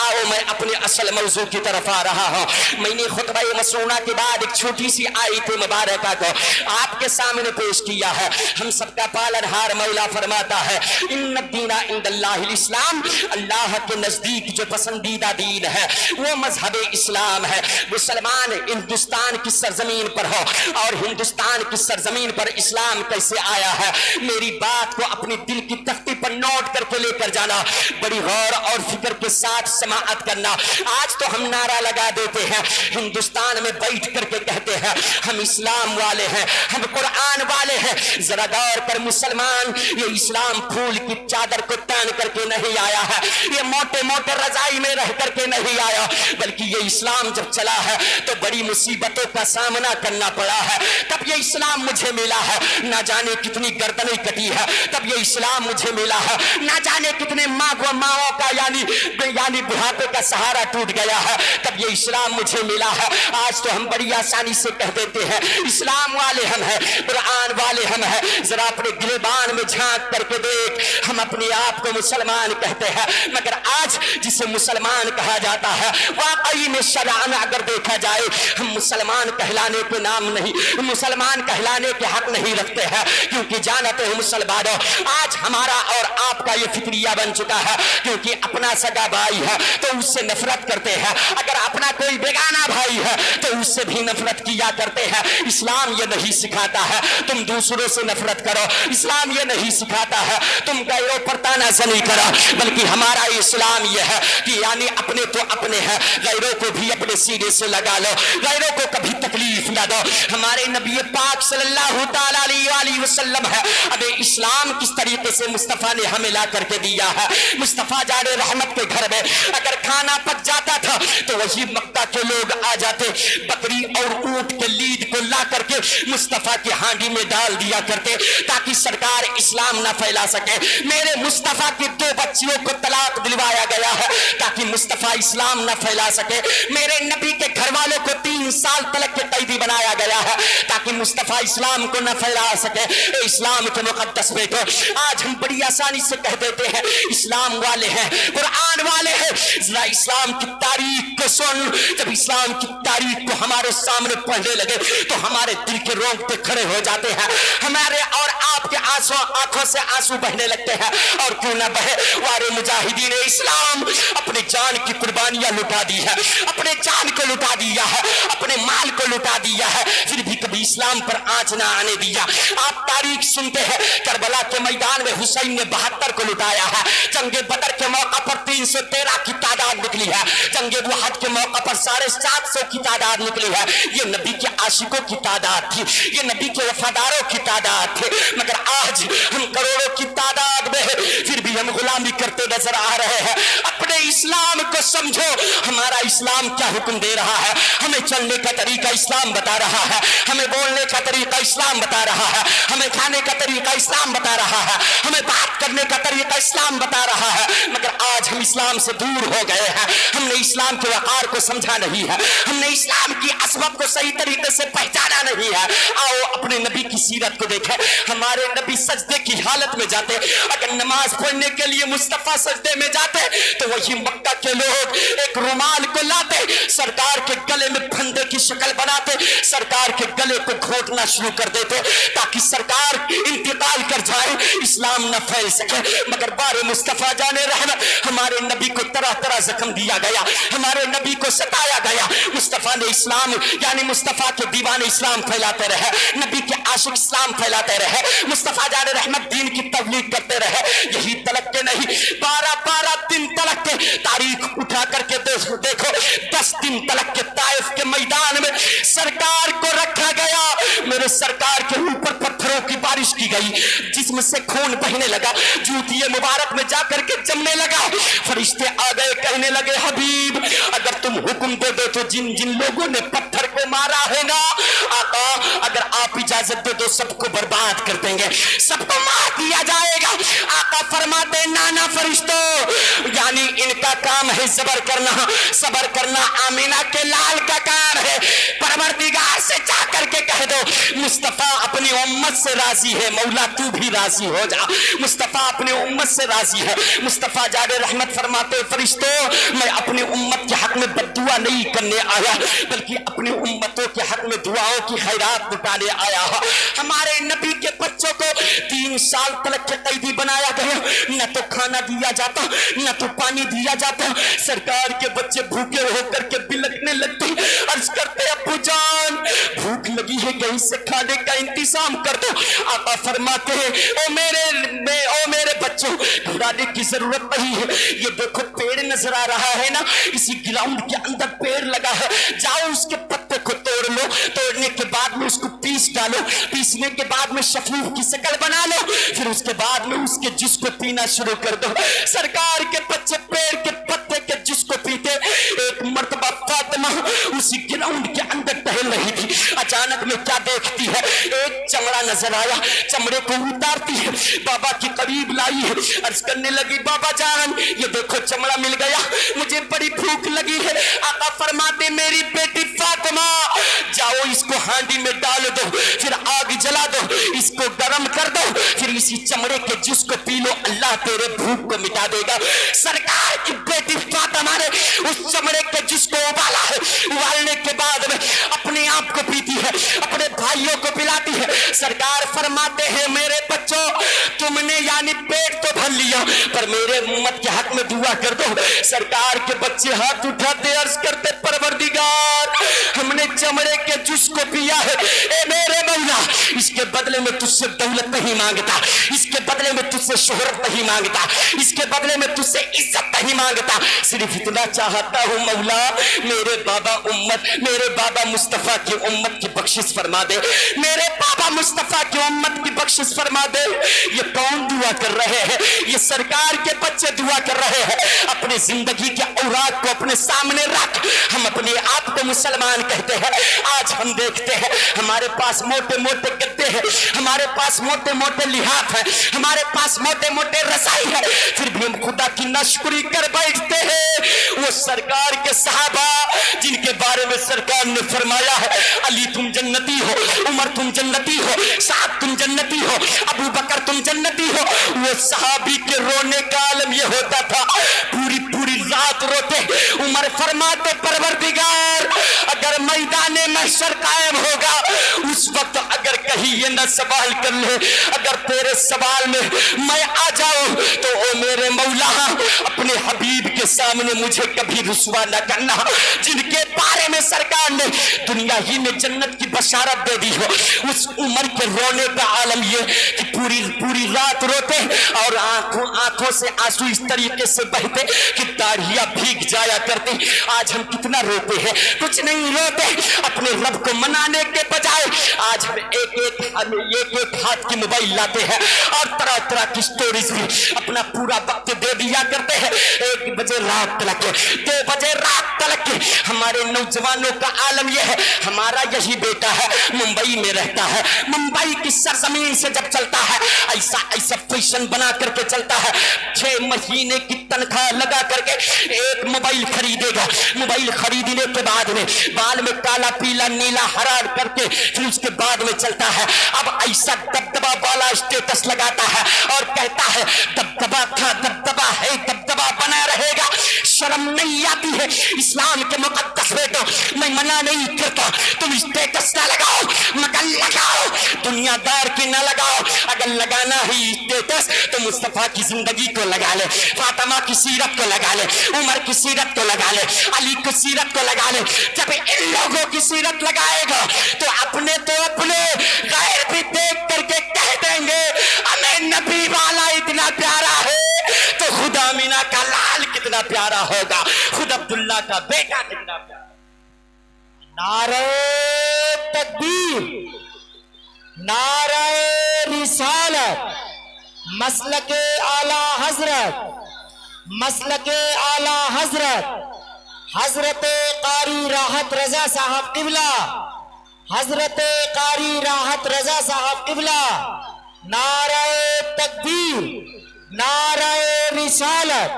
आओ मैं अपने असल मौजू की तरफ आ रहा हूँ। मैंने खुतबा मसनूना के बाद एक छोटी सी आयत मुबारका को आपके सामने पेश किया है। हम सबका पालनहार मौला फरमाता है इन्न दीना इंदल्लाहिल इस्लाम, अल्लाह के नजदीक जो पसंदीदा दीन है वो मजहब इस्लाम है। मुसलमान हिंदुस्तान की सरजमीन पर हो और हिंदुस्तान की सरजमीन पर इस्लाम कैसे आया है, मेरी बात को अपनी दिल की तख्ती पर नोट करके लेकर जाना, बड़ी गौर और फिक्र के साथ समाअत करना। आज तो हम नारा लगा देते हैं, हिंदुस्तान में बैठ करके कहते हैं हम इस्लाम वाले हैं, हम कुरान वाले हैं। जरा गौर कर मुसलमान, ये इस्लाम फूल की चादर को तान करके नहीं आया है, ये मोटे मोटे रजाई में रह करके नहीं आया, बल्कि ये इस्लाम जब चला है तो बड़ी मुसीबतों का सामना करना पड़ा है। तब ये इस्लाम मुझे मिला है, ना जाने कितनी गर्दनें कटी है, तब ये इस्लाम मुझे मिला है, ना जाने कितने माओ का यानी बुढ़ापे का सहारा टूट गया है, तब ये इस्लाम मुझे मिला है। आज तो हम बड़ी आसानी से कह देते हैं इस्लाम वाले हम हैं, कुरान वाले हम हैं। जरा अपने गिरबान में झांक करके देख, हम अपने आप को मुसलमान कहते हैं, मगर आज जिसे मुसलमान कहा जाता है वाकई में शरअन अगर देखा जाए हम मुसलमान कहलाने के नाम नहीं, मुसलमान कहलाने के हक नहीं रखते हैं, क्योंकि जानते हैं मुसलमानों आज हमारा और आपका ये फिक्रिया बन चुका है, क्योंकि अपना सगा भाई है तो उससे नफरत करते हैं, अगर अपना कोई बेगाना भाई है तो उससे भी नफरत किया करते हैं। इस्लाम ये नहीं सिखाता है तुम दूसरों से नफरत करो, इस्लाम ये नहीं सिखाता है तुम गैरों पर तानाज़नी करो, बल्कि हमारा इस्लाम ये है कि यानी अपने तो अपने हैं, गैरों को भी अपने सीने से लगा लो, गैरों को कभी तकलीफ ना दो। हमारे नबी पाक सल्लल्लाहु तआला अलैहि वसल्लम है, अबे इस्लाम किस तरीके से मुस्तफ़ा ने हमें ला करके दिया है। मुस्तफ़ा जाने रहमत के घर में अगर खाना पक जाता था तो वही मक्का के लोग आ जाते, बकरी और ऊंट के लीद को ला करके मुस्तफ़ा की हांडी में डाल दिया करते ताकि सरकार इस्लाम ना फैला सके। मेरे मुस्तफ़ा की 2 बच्चियों को तलाक दिलवाया गया है ताकि मुस्तफ़ा इस्लाम ना फैला सके। मेरे नबी के घर वालों को 3 साल तलक के कैदी बनाया गया है ताकि मुस्तफ़ा इस्लाम को न फैला सके। इस्लाम के मुकद्दस बेटो, आज हम बड़ी आसानी से कह देते हैं इस्लाम वाले हैं, कुरान वाले हैं। जरा इस्लाम की तारीख को सुन, जब इस्लाम की तारीख को हमारे सामने पढ़ने लगे तो हमारे दिल के रोंगटे खड़े हो जाते हैं, हमारे और आपके आंखों से आंसू बहने लगते हैं। और क्यों ना बहे, वारे मुजाहिदीन इस्लाम अपने जान की कुर्बानियां लुटा दी है, अपने जान को लुटा दिया है, अपने माल को लुटा दिया है, फिर भी कभी इस्लाम पर आंच ना आने दिया। आप तारीख सुनते हैं, करबला के मैदान में हुसैन ने 72 को लुटाया है, जंगे बदर के मौका पर 313 की तादाद निकली है, जंगे वहद के मौका पर 750 की तादाद निकली है। ये नबी के आशिकों की तादाद थी, ये नबी के वफादारों की तादाद थे, मगर आज हम करोड़ों की तादाद में है, फिर भी हम गुलामी करते नजर आ रहे हैं। अपने इस्लाम को समझो, हमारा इस्लाम क्या हुक्म दे रहा है, हमें चलने का तरीका इस्लाम बता रहा है, हमें बोलने का तरीका इस्लाम बता रहा है, हमें खाने का तरीका इस्लाम बता रहा है, हमें बात करने का तरीका इस्लाम बता रहा है। मगर आज हम इस्लाम से दूर हो गए हैं, हमने इस्लाम के वक़ार को समझा नहीं है, हमने इस्लाम की असबत को सही तरीके से पहचाना नहीं है। आओ अपने नबी की सीरत को देखें, हमारे नबी सजदे की हालत में जाते, अगर नमाज पढ़ने के लिए मुस्तफ़ा सजदे में जाते तो वही मक्का के लोग एक रुमाल को लाते, सरकार के गले में फंदे की शक्ल बनाते, सरकार के गले को घोटना शुरू कर देते ताकि सरकार इंतकाल कर जाए, इस्लाम न फैल सके। मगर बारे मुस्तफ़ा जाने रहमत, हमारे नबी को तरह तरह जख्म दिया गया, हमारे नबी को सताया गया। मुस्तफ़ा ने इस्लाम यानी मुस्तफ़ा के दीवाने इस्लाम फैलाते रहे, नबी के आशिक इस्लाम फैलाते रहे, मुस्तफ़ा जाने रहमत दीन की तबलीग करते रहे। यही तलक के नहीं, 12 दिन तलक के तारीख उठा करके देखो, 10 दिन तलक के ताइफ के मैदान में सरकार को रखा गया, मेरे सरकार के ऊपर पत्थरों की बारिश की गई, जिस्म से खून बहने लगा, जूतिए मुबारक में जाकर के जमने लगा। फरिश्ते आ गए, कहने लगे हबीब अगर तुम हुक्म दे दो तो जिन जिन लोगों ने पत्थर को मारा है ना आका, अगर आप इजाजत दे दो सबको बर्बाद कर देंगे, सबको मार दिया जाएगा। आका फरमाते नाना फरिश्तों, यानी इनका काम है सबर करना आमीना के लाल का काम है। परवरदिगार से जा करके कह दो मुस्तफ़ा अपनी उम्मत से राजी है, मौला तू भी راضی ہو جا. مصطفیٰ اپنے امت سے راضی ہے. مصطفیٰ جار رحمت فرماتے فرشتوں میں اپنی امت کے حق میں بد دعا نہیں کرنے آیا بلکہ اپنی امتوں کے حق میں دعاؤں کی خیرات لٹانے آیا. ہمارے نبی کے بچوں کو 3 سال تلک کے قیدی بنایا گیا. نہ تو کھانا دیا جاتا نہ تو پانی دیا جاتا. سرکار کے بچے بھوکے ہو کر کے بلکنے لگتے. عرض کرتے ابو جان بھوک لگی ہے کہیں سے کھانے کا انتظام کر دو. آقا فرماتے ہیں او میرے بچوں گھبرانے کی ضرورت نہیں ہے. یہ دیکھو پیڑ نظر آ رہا ہے نا, اسی گراؤنڈ کے اندر پیڑ لگا ہے. جاؤ اس کے پتے کو توڑ لو. توڑنے کے بعد میں اس کو پیس ڈالو. پیسنے کے بعد میں شفیف کی شکل بنا لو. پھر اس کے بعد میں اس کے جس کو پینا شروع کر دو. سرکار کے بچے پیڑ کے پتے کے جس کو پیتے. ایک مرتبہ فاطمہ اسی گراؤنڈ کے اندر ٹہل رہی تھی. اچانک میں کیا دیکھتی ہے, ایک چمڑا نظر آیا. چمڑے کو اتارتی ہے, بابا کے قریب لائی ہے. عرض کرنے لگی بابا جان یہ دیکھو چمڑا مل گیا, مجھے بڑی بھوک لگی ہے. آقا فرماتے میری بیٹی فاطمہ جاؤ اس کو ہانڈی میں ڈال دو, پھر آگ جلا دو, اس کو گرم کر دو, پھر اسی چمڑے کے جس کو پی لو, اللہ تیرے بھوک کو مٹا دے گا. سرکار کی بیٹی فاطمہ نے اس چمڑے کے جس کو ابالا ہے. ابالنے کے بعد میں اپنے آپ کو پیتی ہے, اپنے بھائیوں کو پلاتی ہے. سرکار فرماتے ہیں میرے بچوں تم نے یعنی پیٹ تو بھر لیا پر میرے امت کے حق میں دعا کر دو. سرکار کے بچے ہاتھ اٹھاتے عرض کرتے پروردگار ہم نے چمڑے کے جس کو پیا ہے, اے میرے مولا اس کے بدلے میں تجھ سے دولت نہیں مانگتا, اس کے بدلے میں تجھ سے شہرت نہیں مانگتا, اس کے بدلے میں تجھ سے عزت نہیں مانگتا, صرف اتنا چاہتا ہوں مولا میرے بابا مصطفیٰ کی امت کی بخشش فرما دے, میرے بابا مصطفیٰ کی امت کی بخشش فرما دے. یہ کون دعا کر رہے ہیں؟ یہ سرکار کے بچے دعا کر رہے ہیں. اپنی زندگی کے اوراق کو اپنے سامنے رکھ. ہم اپنے آپ کو مسلمان کہتے ہیں. آج ہم دیکھتے ہیں ہمارے پاس موٹے موٹے گدے ہیں, ہمارے پاس موٹے موٹے لحاف ہیں, ہمارے پاس موٹے موٹے رسائی ہیں, پھر بھی ہم خدا کی ناشکری کر بیٹھتے ہیں. وہ سرکار کے صحابہ جن کے بارے میں سرکار نے فرمایا ہے علی تم جنتی ہو, عمر تم جنتی ہو, سعد تم جنتی ہو, ابو بکر تم جنتی ہو. وہ صحابی کے رونے کا عالم یہ ہوتا تھا پوری رات روتے. عمر فرماتے پروردگار اگر میدان محشر قائم ہوگا اس وقت اگر کہیں یہ نہ سوال کر لے, اگر تیرے سوال میں میں آ جاؤں تو او میرے مولا اپنے حبیب کے سامنے مجھے کبھی رسوا نہ کرنا. جن کے بارے میں سرکار نے دنیا ہی میں جنت کی بشارت دے دی ہو, اس عمر کے رونے کا عالم یہ کہ پوری رات روتے اور آنکھوں سے آنسو اس طریقے سے بہتے کہ داڑھیاں بھیگ جایا کرتی. آج ہم کتنا روتے ہیں, کچھ نہیں روتے. اپنے رب کو منانے کے بجائے آج ہم ایک ہاتھ کی موبائل لاتے ہیں اور طرح طرح کی سٹوریز بھی اپنا پورا وقت دے دیا کرتے ہیں. 1 بجے رات تلک 2 بجے رات تلک ہمارے نوجوانوں کا عالم یہ ہے. ہمارا یہی بیٹا ہے ممبئی میں رہتا ہے, ممبئی کی سرزمین سے جب چلتا ہے ایسا فیشن بنا کر کے چلتا ہے. 6 مہینے کی تنخواہ لگا کر کے ایک موبائل خریدے گا. موبائل خریدنے کے بعد میں بال میں کالا پیلا نیلا ہرا کر کے پھر اس کے بعد میں چلتا ہے. اب ایسا دبدبا والا اسٹیٹس لگاتا ہے اور کہتا ہے دبدبا تھا دبدبا ہے دبدبا بنا رہے گا. شرم نہیں آتی ہے اسلام کے مقدس بیٹو, میں منع نہیں کرتا تم اسٹیٹس نہ لگاؤ مگر لگاؤ, دنیا دار کی نہ لگاؤ. اگر لگانا ہی اسٹیٹس تو مصطفیٰ کی زندگی کو لگا لے, فاطمہ کی سیرت کو لگا لے, عمر کی سیرت کو لگا لے, علی کی سیرت کو لگا لے. جب ان لوگوں کی سیرت لگائے گا تو اپنے غیر بھی دیکھ کر کے کہہ دیں گے ہمیں نبی والا اتنا پیارا ہے تو خدا مینا کا لال کتنا پیارا ہوگا, خود عبداللہ کا بیٹا کتنا پیارا. نعرہ تکبیر, نعرہ رسالت, مسلک اعلی حضرت, مسلک اعلی حضرت حضرت قاری راحت رضا صاحب قبلہ, حضرت قاری راحت رضا صاحب قبلہ. نعرہ تکبیر, نعرہ رسالت.